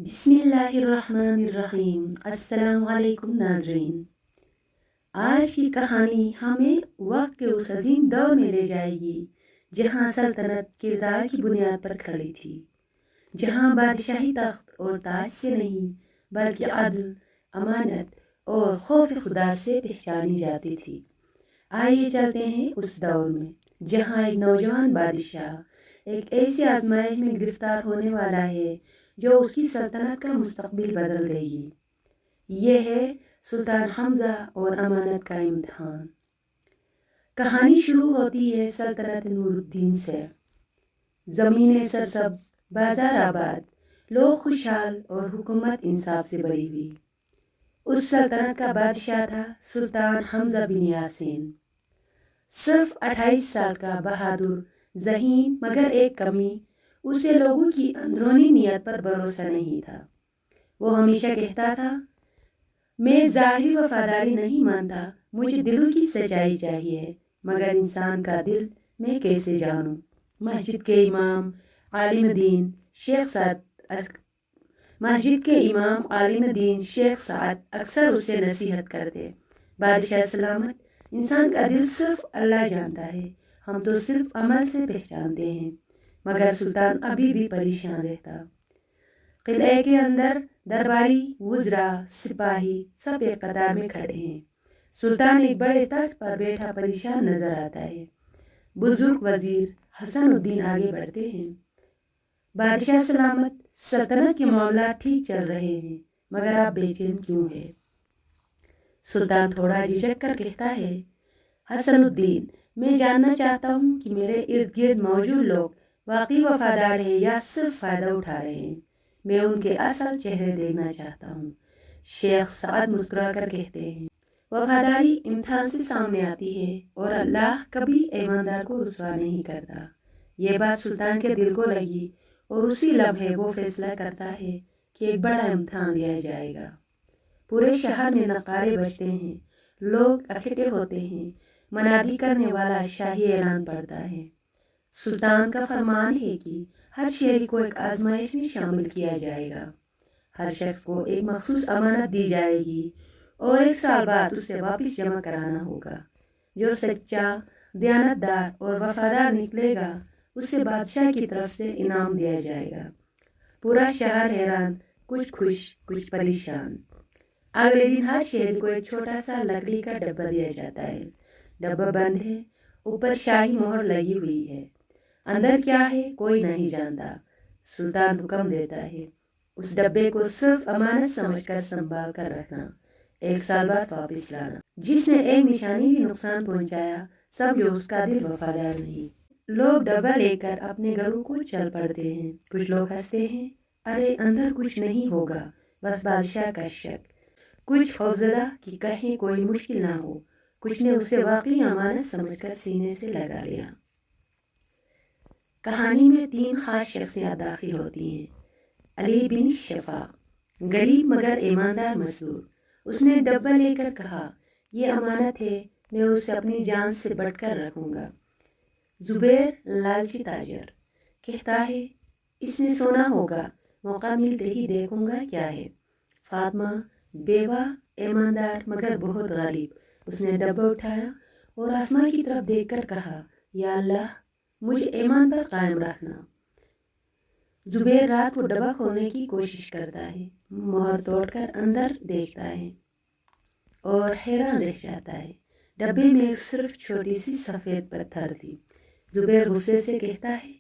बिस्मिल्लाहिर्रहमानिर्रहीम। अस्सलाम वालेकुम नाज़रीन। आज की कहानी हमें वक्त के उस अजीम दौर में ले जाएगी जहाँ सल्तनत किरदार की बुनियाद पर खड़ी थी, जहाँ बादशाही तख्त और ताज से नहीं बल्कि अदल, अमानत और खौफ खुदा से पहचानी जाती थी। आइए चलते हैं उस दौर में जहाँ एक नौजवान बादशाह एक ऐसी आजमाइश में गिरफ्तार होने वाला है जो उसकी सल्तनत का मुस्तकबिल बदल देगी। ये है सुल्तान हमजा और अमानत का इम्तिहान। कहानी शुरू होती है सल्तनत नूरुद्दीन से। ज़मीनें सरसब्ज, बाजार आबाद, लोग खुशहाल और हुकूमत इंसाफ से भरी हुई। उस सल्तनत का बादशाह था सुल्तान हमजा बिन यासीन। सिर्फ 28 साल का बहादुर ज़हीन, मगर एक कमी, उसे लोगों की अंदरूनी नीयत पर भरोसा नहीं था। वो हमेशा कहता था, मैं ज़ाहिरी वफादारी नहीं मानता, मुझे दिलों की सच्चाई चाहिए। मगर इंसान का दिल मैं कैसे जानूं? मस्जिद के इमाम आलिम दीन शेख साद मस्जिद के इमाम आलिम दीन शेख साद अक्सर उसे नसीहत करते, बादशाह सलामत, इंसान का दिल सिर्फ अल्लाह जानता है, हम तो सिर्फ अमल से पहचानते हैं। मगर सुल्तान अभी भी परेशान रहता। किले के अंदर दरबारी, वुज़रा, सिपाही सब एक कतार में खड़े हैं। सुल्तान एक बड़े तख्त पर बैठा परेशान नजर आता है। बुजुर्ग वजीर हसनुद्दीन आगे बढ़ते हैं। बादशाह सलामत, सल्तनत के मामला ठीक चल रहे हैं, मगर आप बेचैन क्यों हैं? सुल्तान थोड़ा झिझक कर कहता है, हसनुद्दीन, मैं जानना चाहता हूँ कि मेरे इर्द गिर्द मौजूद लोग वाकई वफादार हैं या सिर्फ फायदा उठा रहे हैं। मैं उनके असल चेहरे देखना चाहता हूँ। शेख साद मुस्कुरा कर कहते हैं, वफादारी इम्तिहान से सामने आती है और अल्लाह कभी ईमानदार को रुसवा नहीं करता। ये बात सुल्तान के दिल को लगी और उसी लम्हे वो फैसला करता है कि एक बड़ा इम्तिहान लिया जाएगा। पूरे शहर में नकारे बजते हैं, लोग इकट्ठे होते हैं, मनादी करने वाला शाही ऐलान पड़ता है। सुल्तान का फरमान है कि हर शहरी को एक आजमाइश में शामिल किया जाएगा। हर शख्स को एक मखसूस अमानत दी जाएगी और 1 साल बाद उसे वापस जमा कराना होगा। जो सच्चा, दयानतदार और वफादार निकलेगा, उसे बादशाह की तरफ से इनाम दिया जाएगा। पूरा शहर हैरान, कुछ खुश, कुछ परेशान। अगले दिन हर शहरी को एक छोटा सा लकड़ी का डब्बा दिया जाता है। डब्बा बंद है, ऊपर शाही मोहर लगी हुई है। अंदर क्या है कोई नहीं जानता। सुल्तान हुक्म देता है, उस डब्बे को सिर्फ अमानत समझकर संभाल कर रखना, 1 साल बाद वापस लाना। जिसने एक निशानी भी नुकसान पहुंचाया, समझो उसका दिल वफादार नहीं। लोग डब्बा लेकर अपने घरों को चल पड़ते हैं। कुछ लोग हंसते हैं, अरे अंदर कुछ नहीं होगा, बस बादशाह का शक। कुछ खौफजदा कि कहीं कोई मुश्किल ना हो। कुछ ने उसे वाकई अमानत समझकर सीने से लगा लिया। कहानी में 3 खास शख्सियत दाखिल होती हैं। अली बिन शफा, गरीब मगर ईमानदार मजदूर। उसने डब्बा लेकर कहा, ये अमानत है, मैं उसे अपनी जान से बढ़कर रखूंगा। जुबैर, लालची ताजर, कहता है, इसमें सोना होगा, मौका मिलते ही देखूंगा क्या है। फातिमा, बेवा, ईमानदार मगर बहुत गरीब, उसने डब्बा उठाया और आसमां की तरफ देखकर कहा, या अल्लाह, मुझे ईमान पर कायम रखना। जुबैर रात को डब्बा खोलने की कोशिश करता है, मोहर तोड़कर अंदर देखता है और हैरान रह जाता है। डब्बे में सिर्फ छोटी सी सफ़ेद पत्थर थी। जुबैर गुस्से से कहता है,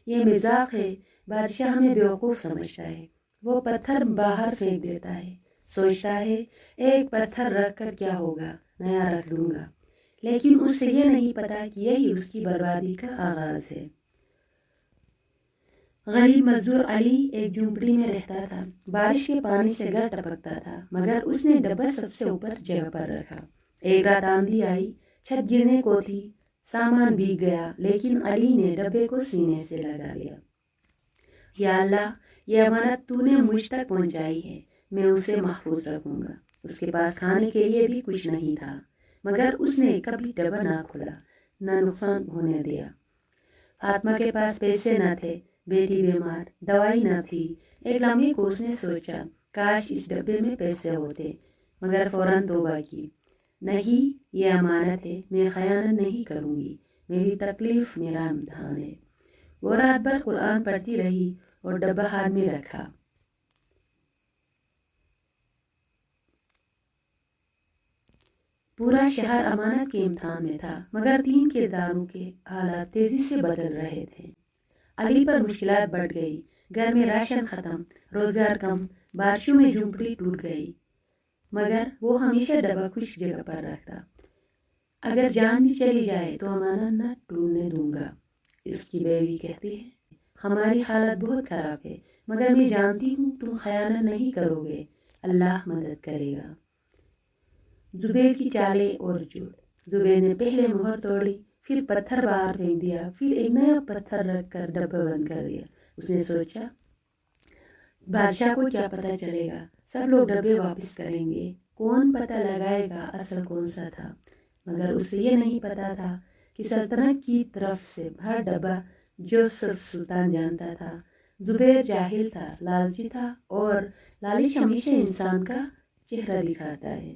यह मजाक है, बादशाह हमें बेवकूफ़ समझता है। वो पत्थर बाहर फेंक देता है, सोचता है, एक पत्थर रख कर क्या होगा, नया रख दूंगा। लेकिन उसे यह नहीं पता कि यही उसकी बर्बादी का आगाज है। गरीब मजदूर अली एक झूंपड़ी में रहता था। बारिश के पानी से घर टपकता था, मगर उसने डब्बा सबसे ऊपर जगह पर रखा। एक रात आंधी आई, छत गिरने को थी, सामान भीग गया, लेकिन अली ने डब्बे को सीने से लगा लिया। या अल्लाह, यह अमानत तूने मुझ तक पहुंचाई है, मैं उसे महफूज रखूंगा। उसके पास खाने के लिए भी कुछ नहीं था, मगर उसने कभी डब्बा ना खोला, ना नुकसान होने दिया। फातिमा के पास पैसे न थे, बेटी बीमार, दवाई न थी, ایک لمحے کو اس نے سوچا کاش اس ڈبے میں پیسے ہوتے، مگر فوراً توبہ کی۔ نہیں، یہ امانت ہے، میں خیانت نہیں کروں گی، میری تکلیف میرا امتحان ہے۔ وہ رات بھر قرآن پڑھتی رہی اور ڈبہ ہاتھ میں رکھا۔ پورا شہر امانت کے امتحان میں تھا، مگر 3 کرداروں کے حالات تیزی سے بدل رہے تھے۔ علی پر مشکلات بڑھ گئی، گھر میں راشن ختم، روزگار کم، بارشوں میں جھونپڑی ٹوٹ گئی، مگر وہ ہمیشہ ڈبہ خشک جگہ پر رکھتا۔ اگر جان بھی چلی جائے تو امانت نہ ٹوٹنے دوں گا۔ اس کی بیوی کہتی ہے ہماری حالت بہت خراب ہے، مگر میں جانتی ہوں تم خیانت نہیں کرو گے، اللہ مدد کرے گا۔ زبیر کی چالیں اور جھوٹ۔ زبیر نے پہلے مہر توڑی، پھر پتھر باہر پھینک دیا، پھر ایک نیا پتھر رکھ کر ڈبہ بند کر دیا۔ اس نے سوچا بادشاہ کو کیا پتہ چلے گا، سب لوگ ڈبے واپس کریں گے، کون پتہ لگائے گا اصل کون سا تھا۔ مگر اسے یہ نہیں پتا تھا کہ سلطنت کی طرف سے ہر ڈبہ جو صرف سلطان جانتا تھا۔ زبیر جاہل تھا، لالچی تھا، اور لالچ ہمیشہ انسان کا چہرہ دکھاتا ہے۔